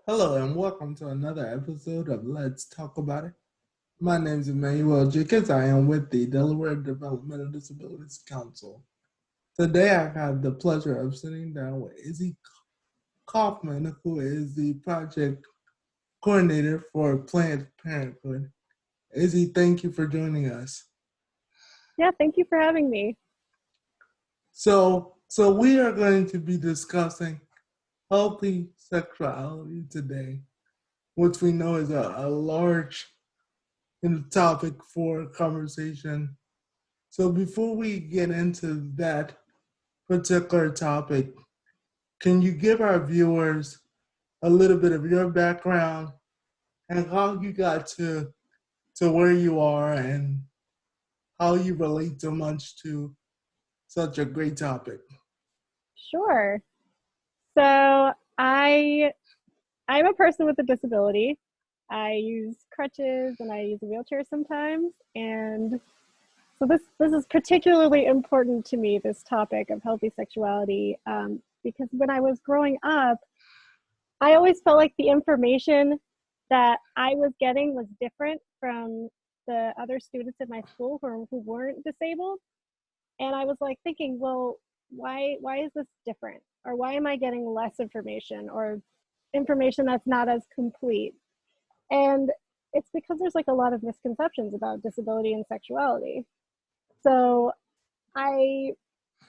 Hello and welcome to another episode of Let's Talk About It. My name is Emmanuel Jenkins. I am with the Delaware Developmental Disabilities Council. Today I have the pleasure of sitting down with Izzy Kaufman, who is the project coordinator for Planned Parenthood. Izzy, thank you for joining us. Yeah, thank you for having me. So we are going to be discussing healthy sexuality today, which we know is a large topic for conversation. So before we get into that particular topic, can you give our viewers a little bit of your background and how you got to where you are and how you relate so much to such a great topic? Sure. So I'm a person with a disability. I use crutches and I use a wheelchair sometimes. And so this is particularly important to me, this topic of healthy sexuality, because when I was growing up, I always felt like the information that I was getting was different from the other students in my school who weren't disabled. And I was like thinking, well, why is this different? Or why am I getting less information or information that's not as complete? And it's because there's like a lot of misconceptions about disability and sexuality. So I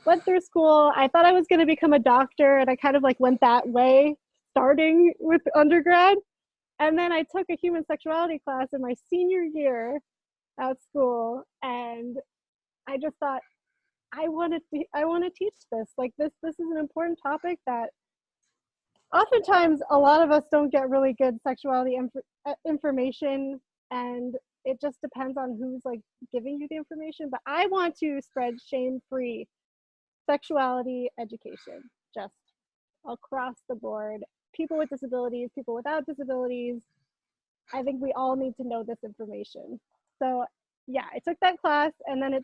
went through school. I thought I was going to become a doctor, and I kind of like went that way, starting with undergrad. And then I took a human sexuality class in my senior year at school, and I just thought, I want to teach this. Like this is an important topic that oftentimes a lot of us don't get really good sexuality information, and it just depends on who's like giving you the information. But I want to spread shame-free sexuality education just across the board. People with disabilities, people without disabilities. I think we all need to know this information. So yeah, I took that class, and then I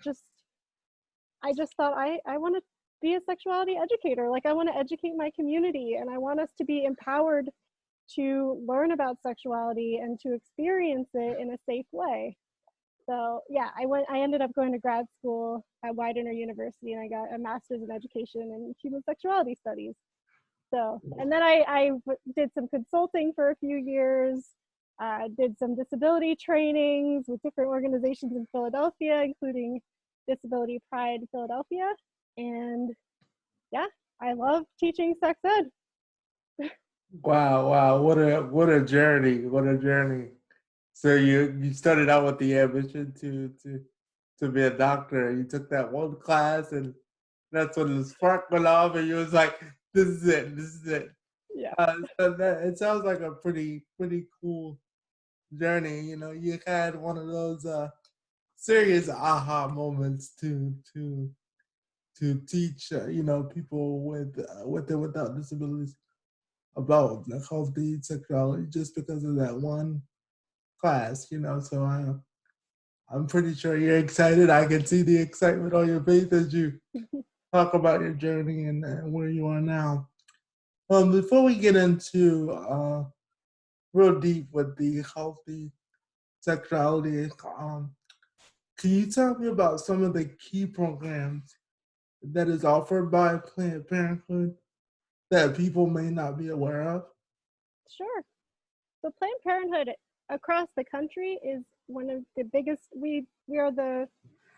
just thought I want to be a sexuality educator. Like I want to educate my community, and I want us to be empowered to learn about sexuality and to experience it in a safe way. So yeah, I ended up going to grad school at Widener University, and I got a master's in education in human sexuality studies. So, and then I did some consulting for a few years, did some disability trainings with different organizations in Philadelphia, including Disability Pride Philadelphia. And yeah, I love teaching sex ed. Wow, what a journey, what a journey. So you started out with the ambition to be a doctor. You took that one class and that's when the spark went off and you was like, this is it, this is it. Yeah. It sounds like a pretty cool journey. You know, you had one of those serious aha moments to teach people with and without disabilities about like healthy sexuality just because of that one class. So I'm pretty sure you're excited. I can see the excitement on your face as you talk about your journey and where you are now. Before we get into real deep with the healthy sexuality, can you tell me about some of the key programs that is offered by Planned Parenthood that people may not be aware of? Sure. So Planned Parenthood across the country is one of the biggest. We are the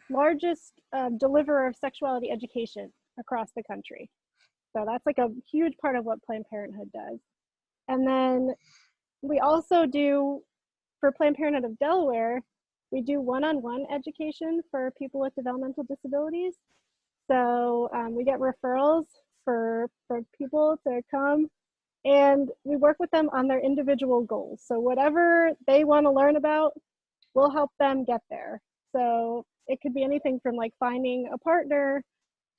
largest deliverer of sexuality education across the country. So that's like a huge part of what Planned Parenthood does. And then we also do, for Planned Parenthood of Delaware, we do one-on-one education for people with developmental disabilities. So we get referrals for people to come, and we work with them on their individual goals. So whatever they want to learn about, we'll help them get there. So it could be anything from like finding a partner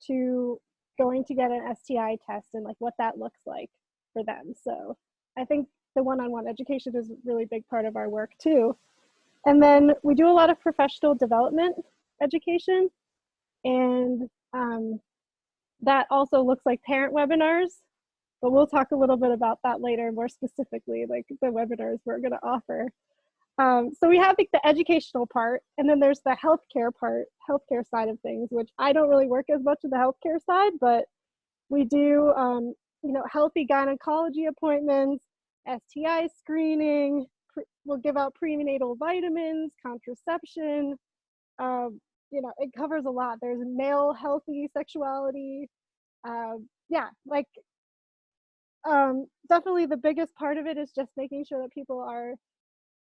to going to get an STI test and like what that looks like for them. So I think the one-on-one education is a really big part of our work too. And then we do a lot of professional development education, and that also looks like parent webinars. but we'll talk a little bit about that later, more specifically, like the webinars we're going to offer. So we have like the educational part, and then there's the healthcare part, healthcare side of things, which I don't really work as much in the healthcare side, but we do, healthy gynecology appointments, STI screening, we'll give out prenatal vitamins, contraception. It covers a lot. There's male healthy sexuality. Definitely the biggest part of it is just making sure that people are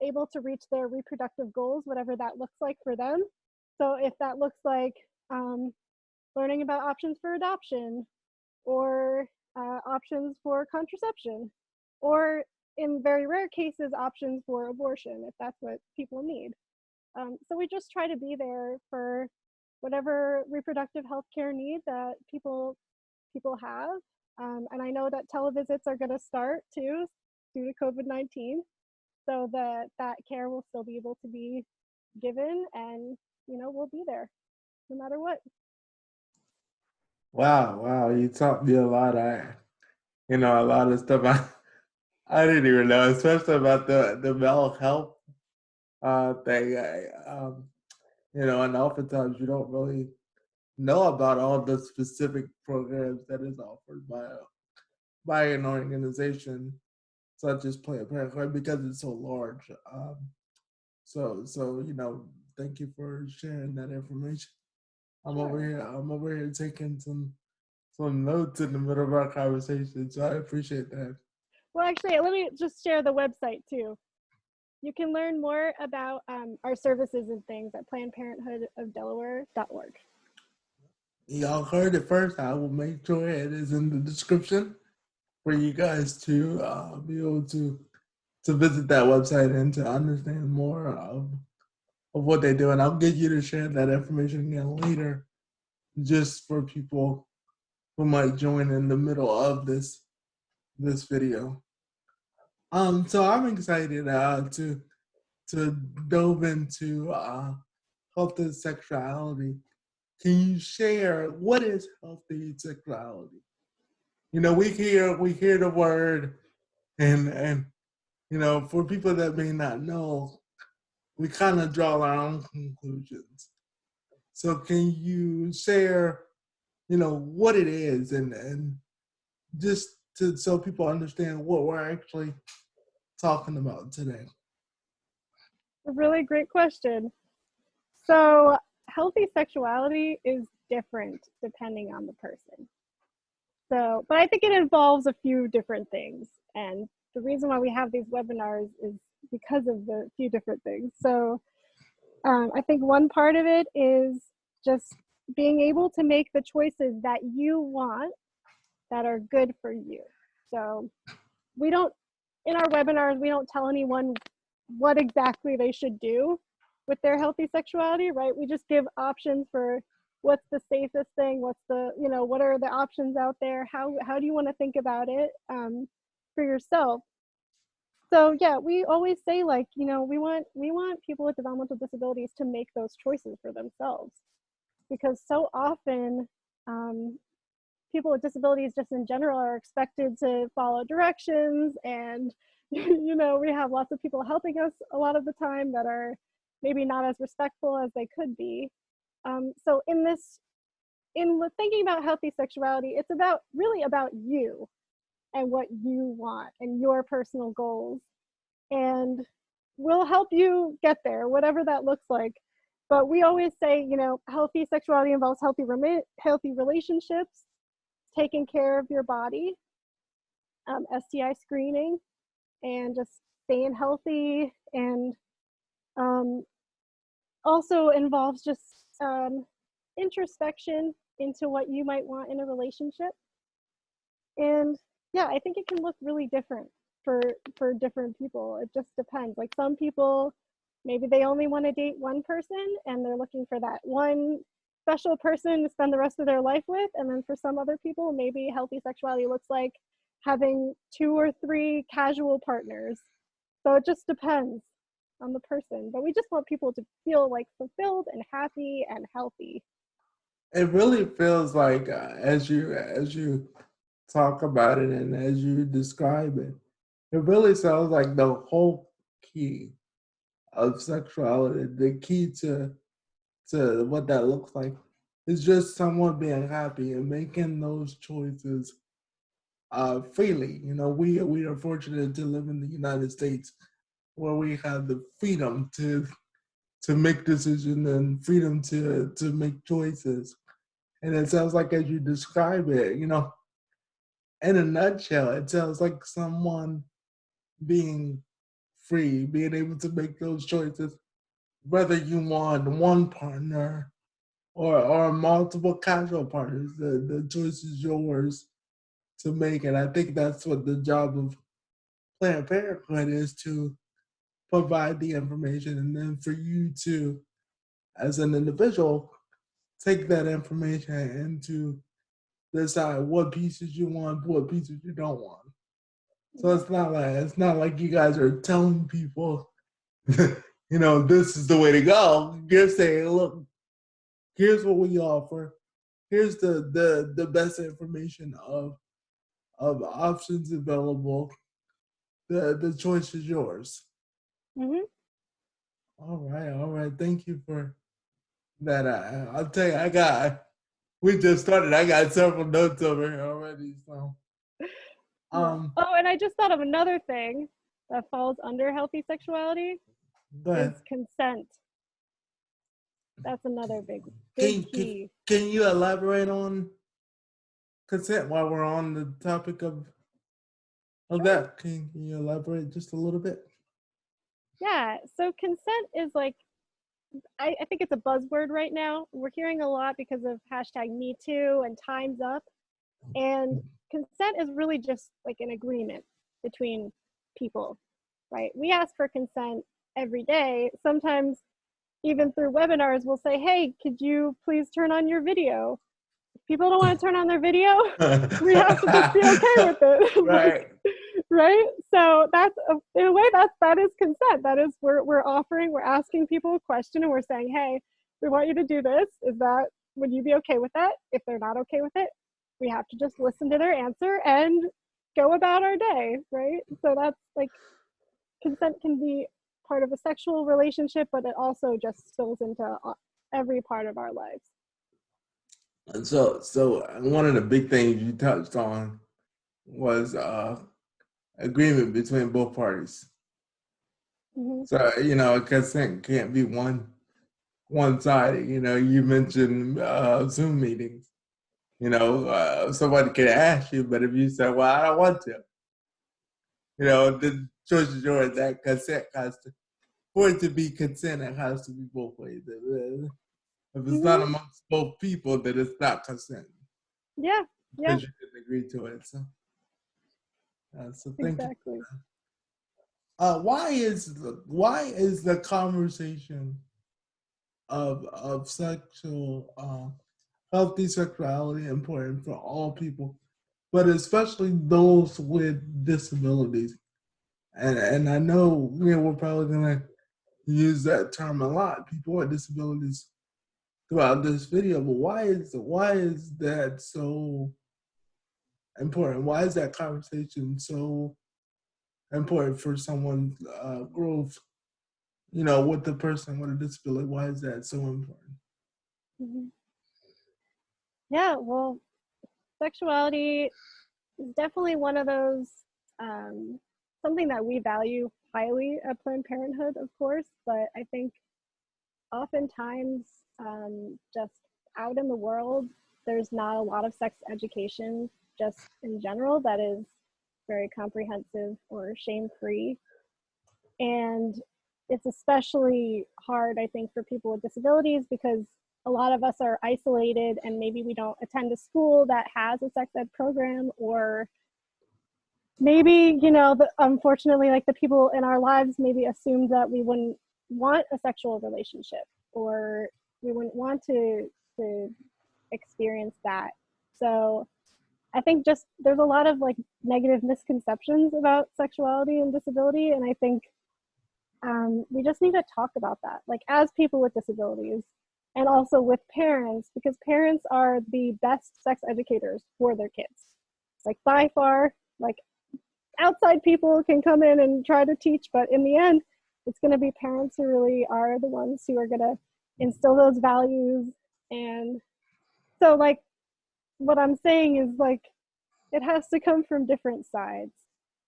able to reach their reproductive goals, whatever that looks like for them. So if that looks like learning about options for adoption, or options for contraception, or in very rare cases, options for abortion, if that's what people need. So we just try to be there for whatever reproductive health care need that people have. And I know that televisits are going to start too due to COVID-19, so that care will still be able to be given, and we'll be there no matter what. Wow, you taught me a lot. A lot of stuff I didn't even know, especially about the mental health thing. And oftentimes you don't really know about all the specific programs that is offered by an organization such as Planned Parenthood, because it's so large. So thank you for sharing that information. I'm over Sure. here. I'm over here taking some notes in the middle of our conversation, so I appreciate that. Well, actually, let me just share the website too. You can learn more about our services and things at PlannedParenthoodofDelaware.org. Y'all heard it first. I will make sure it is in the description for you guys to be able to visit that website and to understand more of what they do. And I'll get you to share that information again later, just for people who might join in the middle of this video. So I'm excited to dove into healthy sexuality. Can you share what is healthy sexuality? We hear the word, and for people that may not know, we kind of draw our own conclusions. So can you share, what it is, and just so people understand what we're actually talking about today? A really great question. So healthy sexuality is different depending on the person. So, but I think it involves a few different things. And the reason why we have these webinars is because of the few different things. So I think one part of it is just being able to make the choices that you want that are good for you. So in our webinars, we don't tell anyone what exactly they should do with their healthy sexuality, right? We just give options for what's the safest thing, what are the options out there, how do you want to think about it for yourself. So yeah, we always say, like, we want people with developmental disabilities to make those choices for themselves, because so often people with disabilities just in general are expected to follow directions, and we have lots of people helping us a lot of the time that are maybe not as respectful as they could be. So in thinking about healthy sexuality, it's really about you and what you want and your personal goals, and we'll help you get there, whatever that looks like. But we always say, healthy sexuality involves healthy relationships, taking care of your body, STI screening, and just staying healthy, and also involves just introspection into what you might want in a relationship. And yeah, I think it can look really different for different people. It just depends. Like, some people, maybe they only want to date one person and they're looking for that one special person to spend the rest of their life with. And then for some other people, maybe healthy sexuality looks like having 2 or 3 casual partners. So it just depends on the person. But we just want people to feel like fulfilled and happy and healthy. It really feels like as you talk about it and as you describe it, it really sounds like the whole key of sexuality, the key to what that looks like is just someone being happy and making those choices freely. You know, we are fortunate to live in the United States where we have the freedom to make decisions and freedom to make choices. And it sounds like as you describe it, you know, in a nutshell, it sounds like someone being free, being able to make those choices, whether you want one partner or multiple casual partners. The choice is yours to make. And I think that's what the job of Planned Parenthood is, to provide the information and then for you to, as an individual, take that information and to decide what pieces you want, what pieces you don't want. So it's not like you guys are telling people, you know, this is the way to go. You're saying, look, here's what we offer. Here's the best information of options available. The choice is yours. Hmm. All right. Thank you for that. I'll tell you, we just started. I got several notes over here already. So, Yeah. um, Oh, and I just thought of another thing that falls under healthy sexuality is but consent. That's another big can, can, key. can you elaborate on consent while we're on the topic of Sure. that? Can you elaborate just a little bit? Yeah. So consent is like, I think it's a buzzword right now. We're hearing a lot because of hashtag Me Too and Time's Up. And consent is really just like an agreement between people, right? We ask for consent every day. Sometimes, even through webinars, we'll say, hey, could you please turn on your video? If people don't want to turn on their video, we have to just be okay with it. Like, Right. right? So that's in a way that is consent. That is we're asking people a question and we're saying, hey, we want you to do this. Would you be okay with that? If they're not okay with it, we have to just listen to their answer and go about our day, right? So that's like, consent can be part of a sexual relationship, but it also just spills into every part of our lives. And so one of the big things you touched on was agreement between both parties. Hmm. So you know, consent can't be one sided. You know, you mentioned Zoom meetings. You know, somebody could ask you, but if you say, "Well, I don't want to," you know, the choice is yours. That consent has to, for it to be consent, it has to be both ways. If it's not Hmm. amongst both people, then it's not consent Yeah, yeah, because you didn't agree to it. So thank you. exactly. Why is the conversation of sexual healthy sexuality important for all people, but especially those with disabilities? And I know, you know, we're probably gonna use that term a lot. People with disabilities throughout this video, but why is that so important? Why is that conversation so important for someone's growth? You know, with the person with a disability, why is that so important? Hmm. Yeah, well, sexuality is definitely one of those, um, something that we value highly at Planned Parenthood, of course, but I think oftentimes, just out in the world, there's not a lot of sex education just in general that is very comprehensive or shame free. And it's especially hard, I think, for people with disabilities because a lot of us are isolated and maybe we don't attend a school that has a sex ed program, or maybe, unfortunately, like the people in our lives maybe assumed that we wouldn't want a sexual relationship, or we wouldn't want to experience that. So I think just there's a lot of like negative misconceptions about sexuality and disability, and I think we just need to talk about that, like as people with disabilities, and also with parents, because parents are the best sex educators for their kids. Like by far, like outside people can come in and try to teach, but in the end, it's going to be parents who really are the ones who are going to instill those values. And so, like, what I'm saying is, like, it has to come from different sides.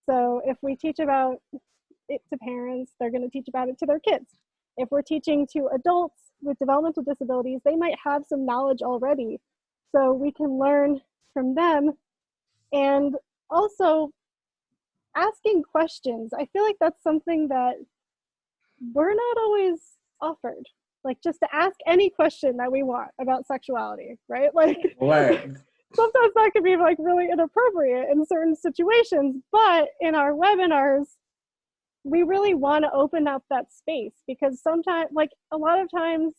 So if we teach about it to parents, they're going to teach about it to their kids. If we're teaching to adults with developmental disabilities, they might have some knowledge already. So we can learn from them. And also, asking questions. I feel like that's something that we're not always offered. Like just to ask any question that we want about sexuality, right? Like Right. sometimes that can be like really inappropriate in certain situations, but in our webinars, we really want to open up that space because sometimes, like a lot of times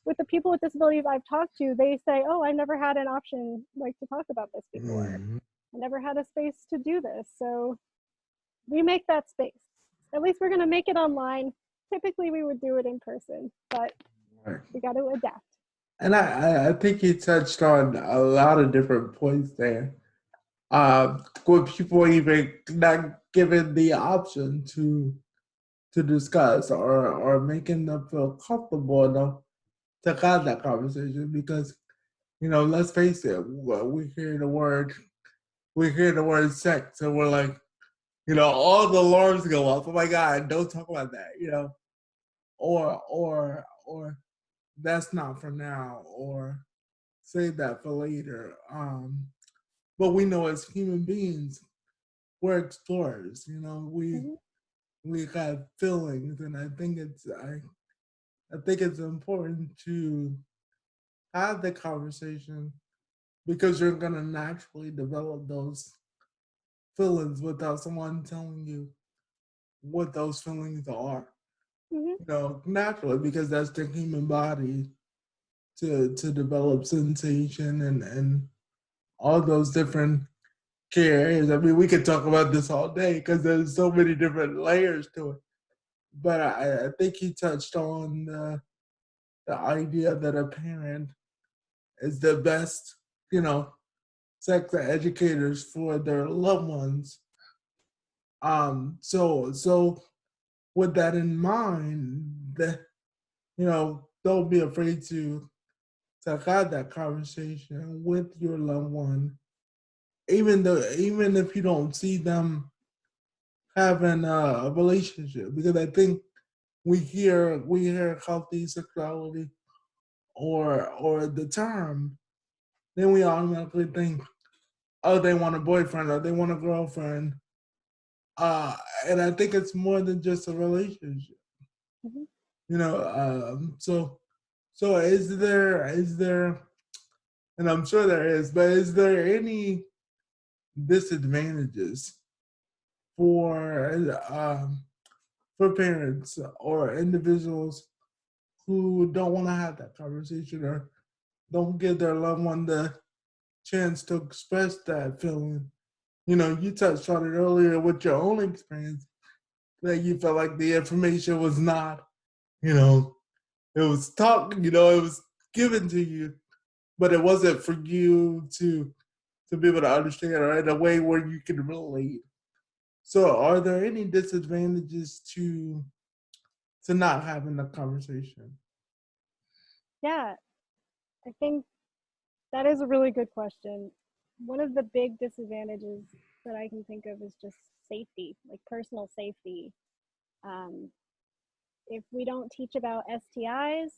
with the people with disabilities I've talked to, they say, oh, I never had an option like to talk about this before. Mhm. I never had a space to do this. So we make that space. At least we're going to make it online. Typically, we would do it in person, but Right. we got to adapt. And I think you touched on a lot of different points there. With people even not given the option to discuss or making them feel comfortable enough to have that conversation because let's face it, we hear the word sex and we're like, all the alarms go off. Oh my God, don't talk about that, or that's not for now, or save that for later. But we know as human beings, we're explorers. Mm-hmm. We have feelings, and I think it's important to have the conversation because you're gonna naturally develop those feelings without someone telling you what those feelings are. Mm-hmm. Naturally because that's the human body to develop sensation and all those different key areas. I mean, we could talk about this all day because there's so many different layers to it. But I think he touched on the idea that a parent is the best, you know, sex educators for their loved ones. So with that in mind, that don't be afraid to have that conversation with your loved one, even if you don't see them having a relationship, because I think we hear healthy sexuality or the term, then we automatically think, oh, they want a boyfriend or they want a girlfriend. Uh, and I think it's more than just a relationship. Mm-hmm. So is there, and I'm sure there is, but is there any disadvantages for for parents or individuals who don't want to have that conversation or don't give their loved one the chance to express that feeling? You touched on it earlier with your own experience that you felt like the information was not, you know, it was taught, it was given to you, but it wasn't for you to be able to understand or in a way where you can relate. So, are there any disadvantages to not having the conversation? Yeah, I think that is a really good question. One of the big disadvantages that I can think of is just safety, like personal safety. Um, if we don't teach about STIs,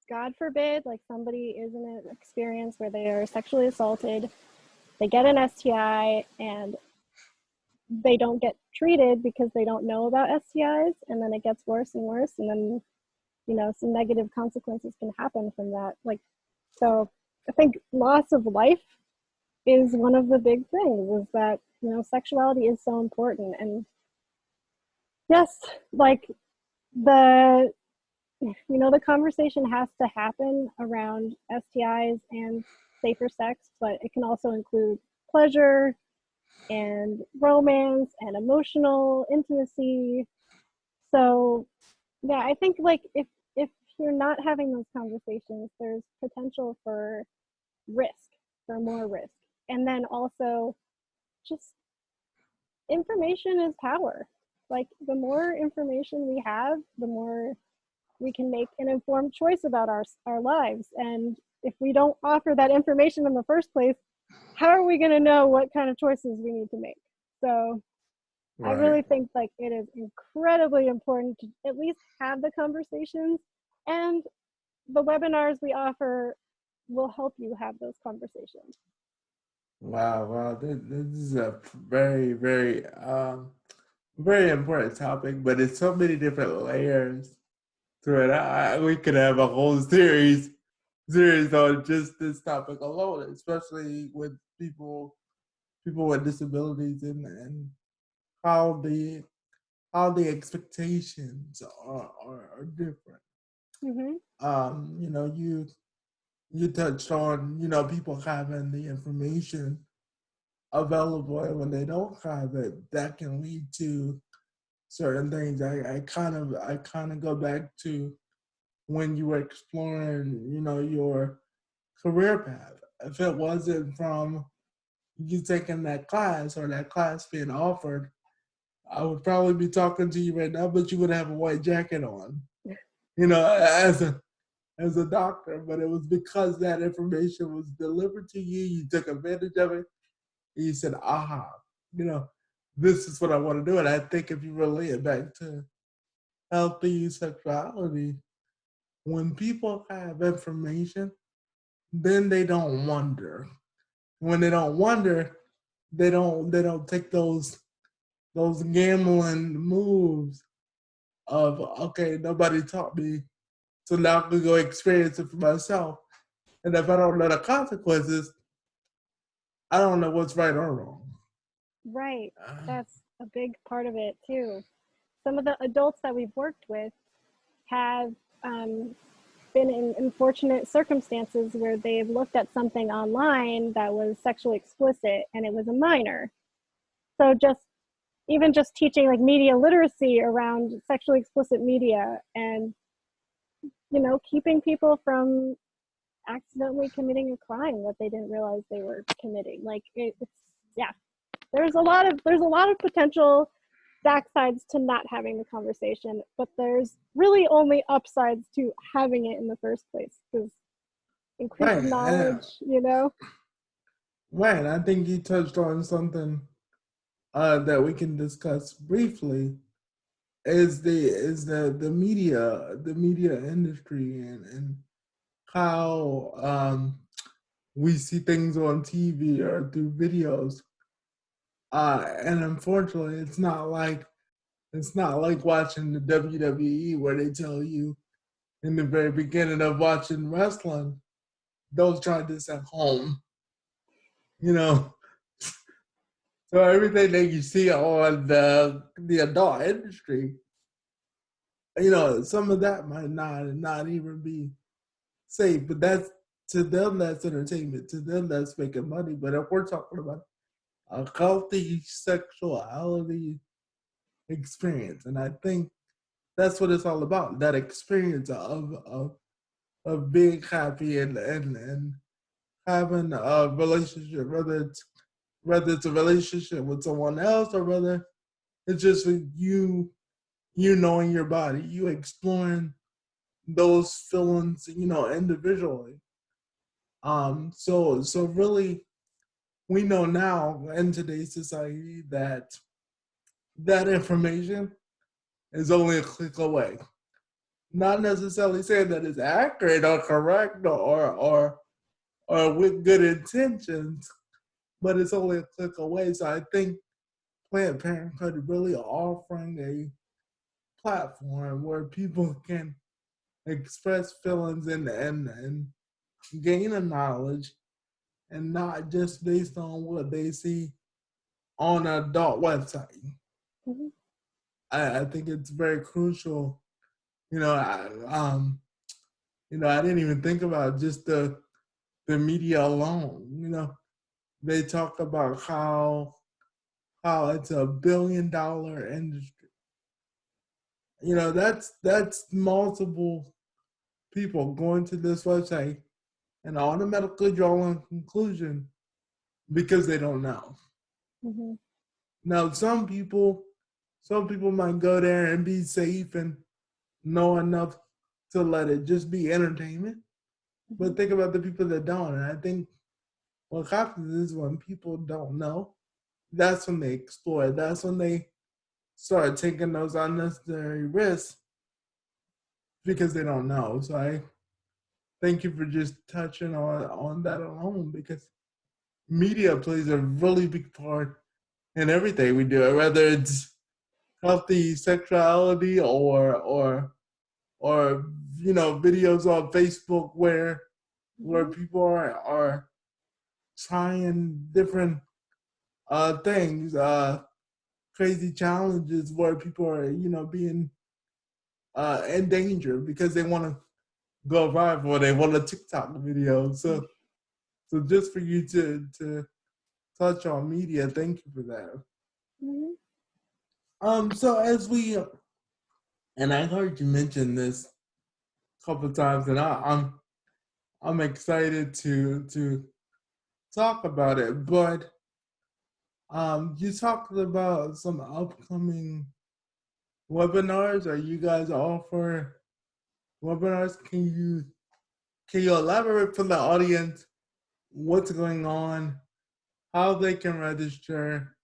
God forbid, like somebody is in an experience where they are sexually assaulted, they get an STI and they don't get treated because they don't know about STIs, and then it gets worse and worse, and then some negative consequences can happen from that. Like, so I think loss of life is one of the big things. Is that sexuality is so important, and yes, like the the conversation has to happen around STIs and safer sex, but it can also include pleasure and romance and emotional intimacy. So yeah, I think like if you're not having those conversations, there's potential for risk, for more risk. And then also just information is power. Like the more information we have, the more we can make an informed choice about our lives. And if we don't offer that information in the first place, how are we going to know what kind of choices we need to make? So I Right. really think like it is incredibly important to at least have the conversations, and the webinars we offer will help you have those conversations. Wow, wow. This is a very, very, very important topic, but it's so many different layers to it. We could have a whole series on just this topic alone, especially with people with disabilities and how the expectations are different. Mm-hmm. You know, you touched on, people having the information available, and when they don't have it, that can lead to certain things. I kind of go back to when you were exploring, your career path. If it wasn't from you taking that class or that class being offered, I would probably be talking to you right now, but you would have a white jacket on, as a doctor. But it was because that information was delivered to you, you took advantage of it, and you said, aha, you know, this is what I want to do. And I think if you relate it back to healthy sexuality, when people have information, then they don't wonder. When they don't wonder, they don't take those gambling moves of, okay, nobody taught me, so now I can go experience it for myself. And if I don't know the consequences, I don't know what's right or wrong. Right. Uh, That's a big part of it too. Some of the adults that we've worked with have been in unfortunate circumstances where they've looked at something online that was sexually explicit and it was a minor. So just teaching like media literacy around sexually explicit media, and keeping people from accidentally committing a crime that they didn't realize they were committing. Like it's yeah, there's a lot of potential backsides to not having the conversation, but there's really only upsides to having it in the first place, because increased right. knowledge. Right. I think you touched on something that we can discuss briefly is the media industry and how we see things on TV or through videos. And unfortunately, it's not like watching the WWE where they tell you in the very beginning of watching wrestling, don't try this at home. You know, so everything that you see on the adult industry, some of that might not even be safe, but that's to them that's entertainment. To them that's making money. But if we're talking about a healthy sexuality experience, and I think that's what it's all about. That experience of being happy and having a relationship, whether it's a relationship with someone else or whether it's just with you knowing your body, you exploring those feelings, individually. So really, we know now in today's society that information is only a click away. Not necessarily saying that it's accurate or correct or with good intentions, but it's only a click away. So I think Planned Parenthood really offering a platform where people can express feelings and gain a knowledge, and not just based on what they see on an adult website. Mm-hmm. I think it's very crucial. You know, I didn't even think about just the media alone. They talk about how it's $1 billion industry. That's multiple people going to this website and automatically drawing a conclusion because they don't know. Mm-hmm. Now, some people might go there and be safe and know enough to let it just be entertainment. Mm-hmm. But think about the people that don't. And I think what happens is when people don't know, that's when they explore. That's when they start taking those unnecessary risks because they don't know. So I thank you for just touching on that alone, because media plays a really big part in everything we do, whether it's healthy sexuality or videos on Facebook where Mm-hmm. people are trying different things, crazy challenges where people are being in danger because they want to go viral or they want a TikTok video. So just for you to touch on media, thank you for that. Mm-hmm. So as we and I heard you mention this a couple of times, and I'm excited to talk about it. But you talked about some upcoming webinars. Are you guys offer webinars? Can you elaborate for the audience what's going on, how they can register,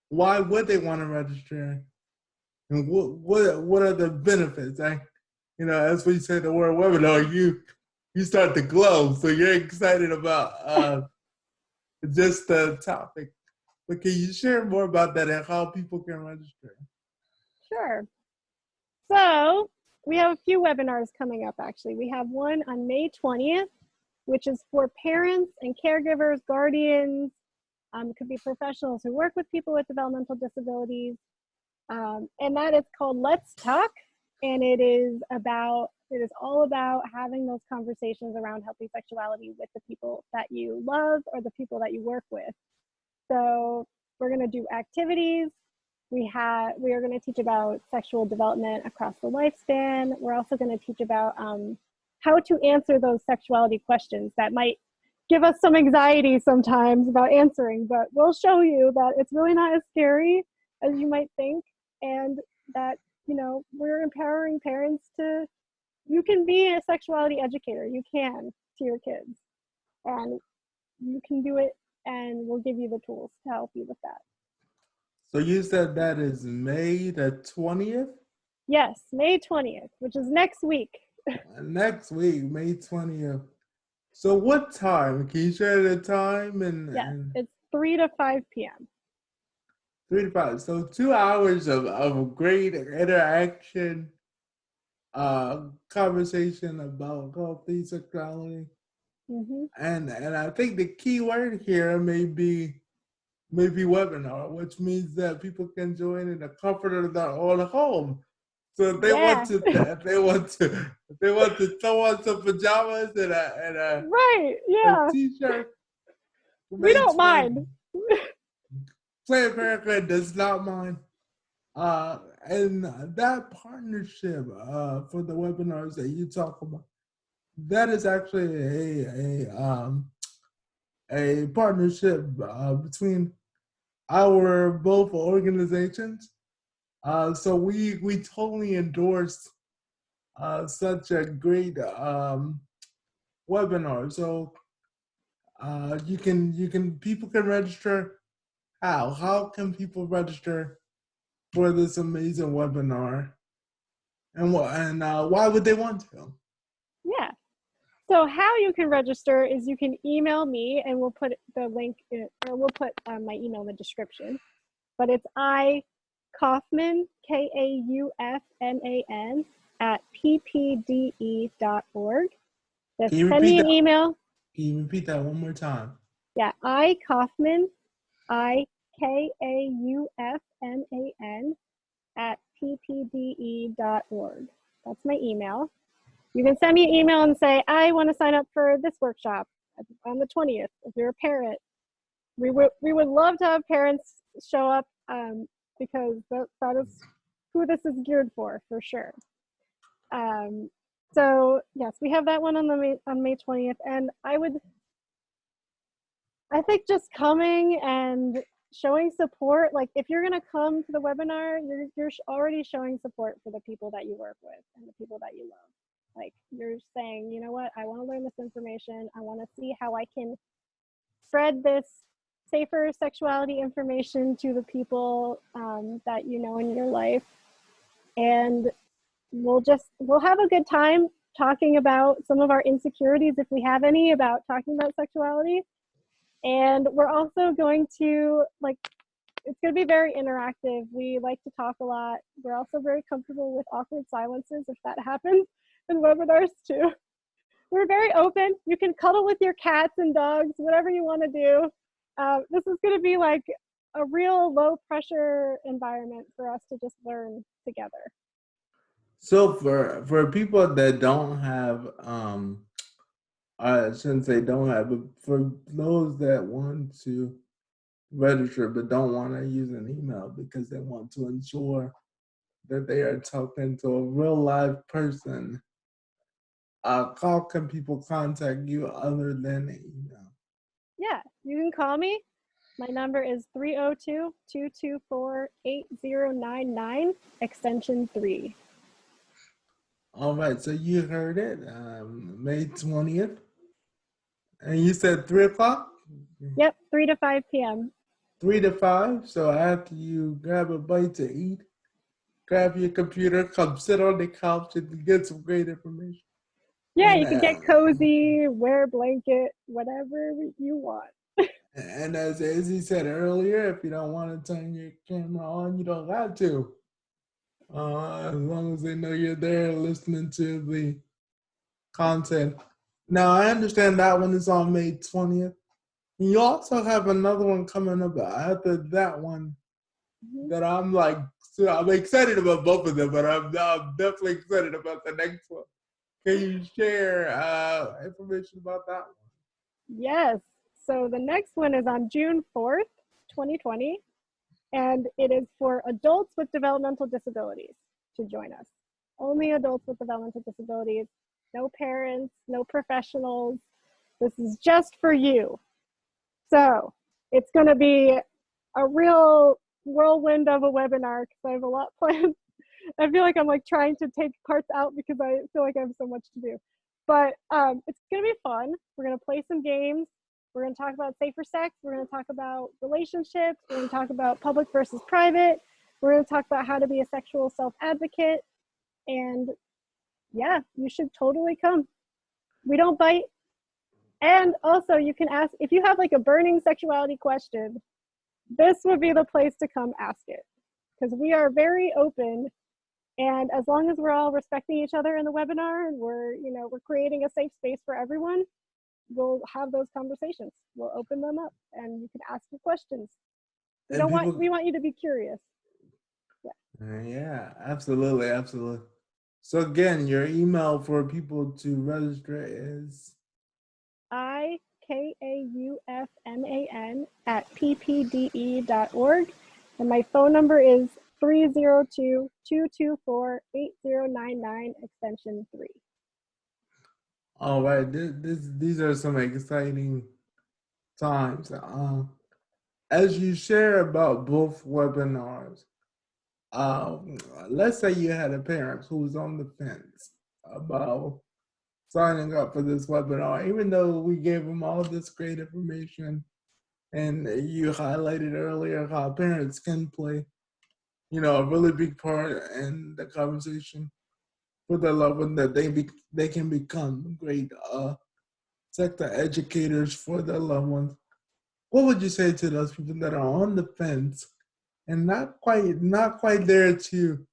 why would they want to register, and what are the benefits? As we say the word webinar, you start to glow, so you're excited about just the topic. But can you share more about that and how people can register? Sure. So we have a few webinars coming up, actually. We have one on May 20th, which is for parents and caregivers, guardians. It could be professionals who work with people with developmental disabilities. And that is called Let's Talk. And it is all about having those conversations around healthy sexuality with the people that you love or the people that you work with. So we're going to do activities. We are going to teach about sexual development across the lifespan. We're also going to teach about how to answer those sexuality questions that might give us some anxiety sometimes about answering, but we'll show you that it's really not as scary as you might think, and that we're empowering parents you can be a sexuality educator. You can, to your kids, and you can do it, and we'll give you the tools to help you with that. So you said that is May the 20th? Yes, May 20th, which is next week. Next week, May 20th. So what time? Can you share the time? Yes, it's 3 to 5 p.m. 3 to 5. So 2 hours of great interaction, conversation about healthy sexuality. Mm-hmm. And I think the key word here may be webinar, which means that people can join in the comfort of their own home. So if they want to, if they want to throw on some pajamas and Right, a yeah. t-shirt, We May don't 20th. mind. Planned Parenthood does not mind. And that partnership for the webinars that you talk about, that is actually a partnership between our both organizations. So we totally endorse such a great webinar. So people can register. How can people register for this amazing webinar? And why would they want to? Yeah. So how you can register is you can email me, and we'll put the link or we'll put my email in the description. But it's Kaufman, KAUFMAN at ppde.org. Just Can you send repeat me an that? email. Can you repeat that one more time? Yeah, Kaufman, IKAUFMAN at ppde.org. That's my email. You can send me an email and say, I want to sign up for this workshop on the 20th. If you're a parent, we would love to have parents show up because that is who this is geared for sure. So yes, we have that one on May 20th, and I think just coming and showing support, like if you're going to come to the webinar, you're already showing support for the people that you work with and the people that you love. Like you're saying, you know what, I want to learn this information. I want to see how I can spread this safer sexuality information to the people that you know in your life. And we'll have a good time talking about some of our insecurities, if we have any, about talking about sexuality. And we're also going to, like, it's going to be very interactive. We like to talk a lot. We're also very comfortable with awkward silences if that happens in webinars too. We're very open. You can cuddle with your cats and dogs, whatever you want to do. This is going to be like a real low pressure environment for us to just learn together. So for people that don't have, I shouldn't say don't have, but for those that want to register but don't want to use an email because they want to ensure that they are talking to a real live person, how can people contact you other than email? Yeah, you can call me. My number is 302-224-8099, extension 3. All right, so you heard it, May 20th. And you said 3 o'clock? Yep, 3 to 5 p.m. 3 to 5. So after you grab a bite to eat, grab your computer, come sit on the couch and get some great information. Yeah, And, you can get cozy, wear a blanket, whatever you want. And as he said earlier, if you don't want to turn your camera on, you don't have to. As long as they know you're there listening to the content. Now, I understand that one is on May 20th. And you also have another one coming up after that one that I'm like, so I'm excited about both of them, but I'm definitely excited about the next one. Can you share information about that one? Yes. So the next one is on June 4th, 2020, and it is for adults with developmental disabilities to join us. Only adults with developmental disabilities, no parents, no professionals. This is just for you. So it's going to be a real whirlwind of a webinar because I have a lot planned. I feel like I'm like trying to take parts out because I feel like I have so much to do. But it's going to be fun. We're going to play some games. We're going to talk about safer sex. We're going to talk about relationships. We're going to talk about public versus private. We're going to talk about how to be a sexual self-advocate. And yeah, you should totally come. We don't bite. And also you can ask, if you have like a burning sexuality question, this would be the place to come ask it. Because we are very open. And as long as we're all respecting each other in the webinar and we're creating a safe space for everyone, we'll have those conversations. We'll open them up and you can ask your questions. We want you to be curious. Yeah, absolutely, absolutely. So again, your email for people to register is ikaufman@ppde.org. And my phone number is 302-224-8099, extension 3. all right. These are some exciting times. As you share about both webinars, let's say you had a parent who was on the fence about signing up for this webinar, even though we gave them all this great information, and you highlighted earlier how parents can play, a really big part in the conversation for their loved one, that they can become great sex educators for their loved ones. What would you say to those people that are on the fence and not quite there to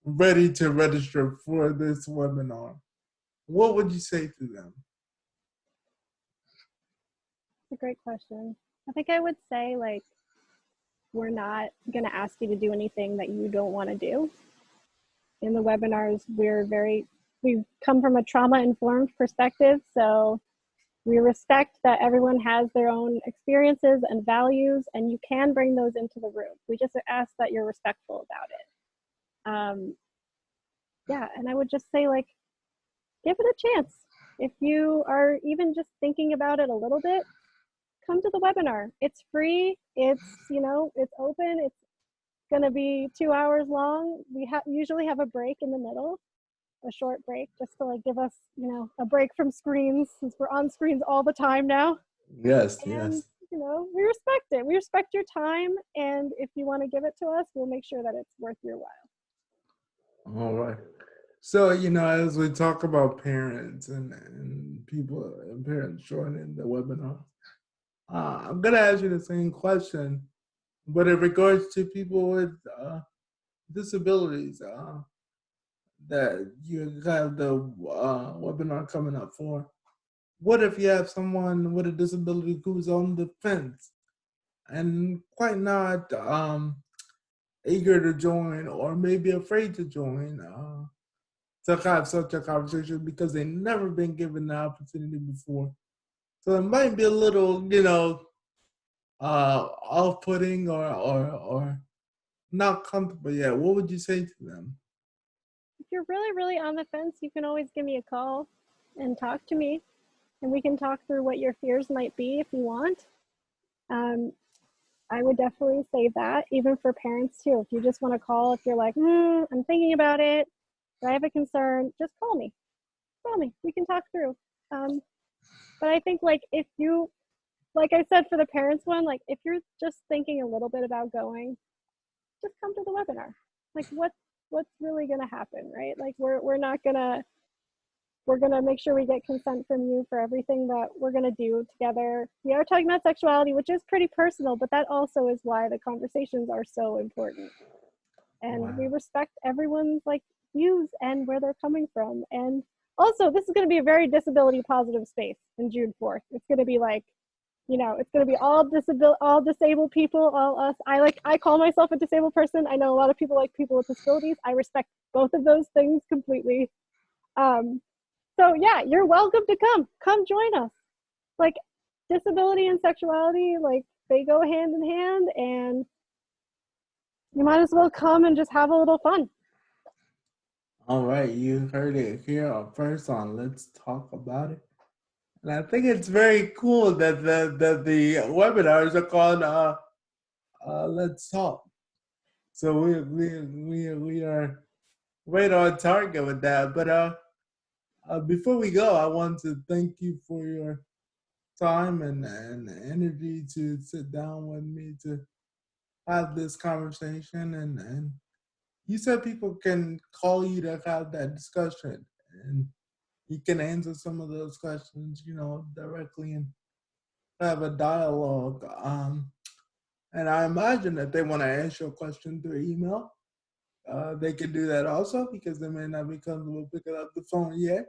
ready to register for this webinar? What would you say to them? It's a great question. I think I would say, like, we're not going to ask you to do anything that you don't want to do. In the webinars, we come from a trauma-informed perspective, so we respect that everyone has their own experiences and values, and you can bring those into the room. We just ask that you're respectful about it. Yeah, and I would just say, like, give it a chance. If you are even just thinking about it a little bit, come to the webinar. It's free. It's, it's open. It's going to be 2 hours long. We usually have a break in the middle, a short break, just to like give us, a break from screens, since we're on screens all the time now. Yes, And, yes. we respect it. We respect your time. And if you want to give it to us, we'll make sure that it's worth your while. All right. So, as we talk about parents and people and parents joining the webinar, I'm going to ask you the same question, but in regards to people with disabilities that you have the webinar coming up for. What if you have someone with a disability who's on the fence and quite not eager to join, or maybe afraid to join to have such a conversation because they've never been given the opportunity before? So it might be a little, off-putting or not comfortable yet. What would you say to them? If you're really, really on the fence, you can always give me a call and talk to me, and we can talk through what your fears might be if you want. I would definitely say that, even for parents too. If you just want to call, if you're like, I'm thinking about it, or I have a concern, just call me. Call me. We can talk through. But I think like I said for the parents one, like if you're just thinking a little bit about going, just come to the webinar. Like what's really gonna happen, right? Like we're gonna make sure we get consent from you for everything that we're gonna do together. We are talking about sexuality, which is pretty personal, but that also is why the conversations are so important. And we respect everyone's like views and where they're coming from. And also, this is going to be a very disability positive space in June 4th. It's going to be like, it's going to be all disabled people, all us. I call myself a disabled person. I know a lot of people like people with disabilities. I respect both of those things completely. So yeah, you're welcome to come join us. Like disability and sexuality, like they go hand in hand, and you might as well come and just have a little fun. All right, you heard it here first on Let's Talk About It. And I think it's very cool that the webinars are called Let's Talk. So we are right on target with that. But before we go, I want to thank you for your time and energy to sit down with me to have this conversation. And you said people can call you to have that discussion, and you can answer some of those questions, directly and have a dialogue. And I imagine that they want to answer a question through email. They can do that also because they may not be comfortable picking up the phone yet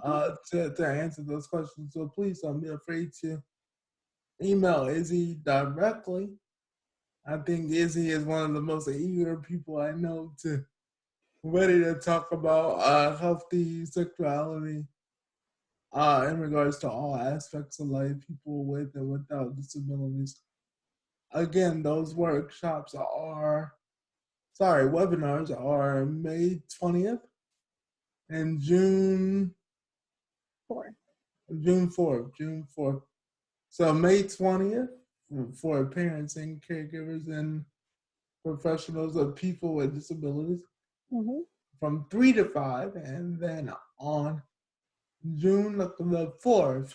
to answer those questions. So please don't be afraid to email Izzy directly. I think Izzy is one of the most eager people I know to ready to talk about healthy sexuality in regards to all aspects of life, people with and without disabilities. Again, those webinars are May 20th and June 4th. June 4th. So May 20th for parents and caregivers and professionals of people with disabilities from 3 to 5, and then on June the 4th,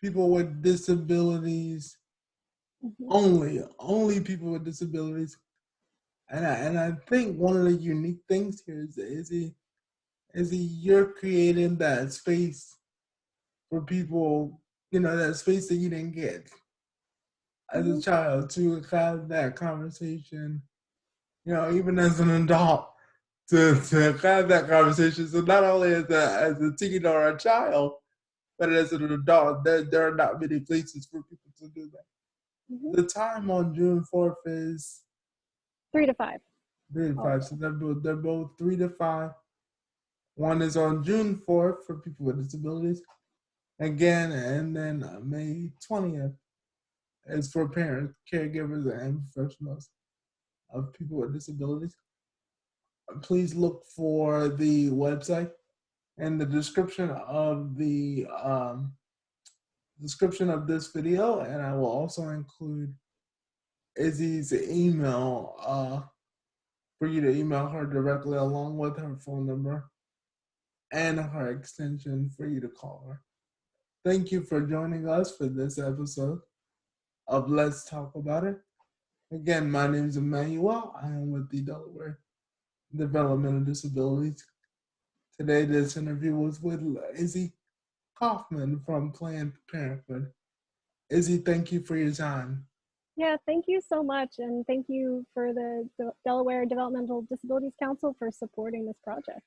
people with disabilities only people with disabilities. And I think one of the unique things here is you're creating that space for people, that space that you didn't get as a child to have that conversation, even as an adult, to have that conversation. So not only as a teen or a child, but as an adult, there are not many places for people to do that. The time on June 4th is 3 to 5. 3 to 5. So they're both 3 to 5. One is on June 4th for people with disabilities. Again, and then May 20th is for parents, caregivers, and professionals of people with disabilities. Please look for the website and the description of the description of this video, and I will also include Izzy's email for you to email her directly along with her phone number and her extension for you to call her. Thank you for joining us for this episode of Let's Talk About It. Again, my name is Emmanuel. I am with the Delaware Developmental Disabilities. Today, this interview was with Izzy Kaufman from Planned Parenthood. Izzy, thank you for your time. Yeah, thank you so much. And thank you for the Delaware Developmental Disabilities Council for supporting this project.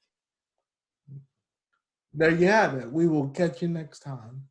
There you have it. We will catch you next time.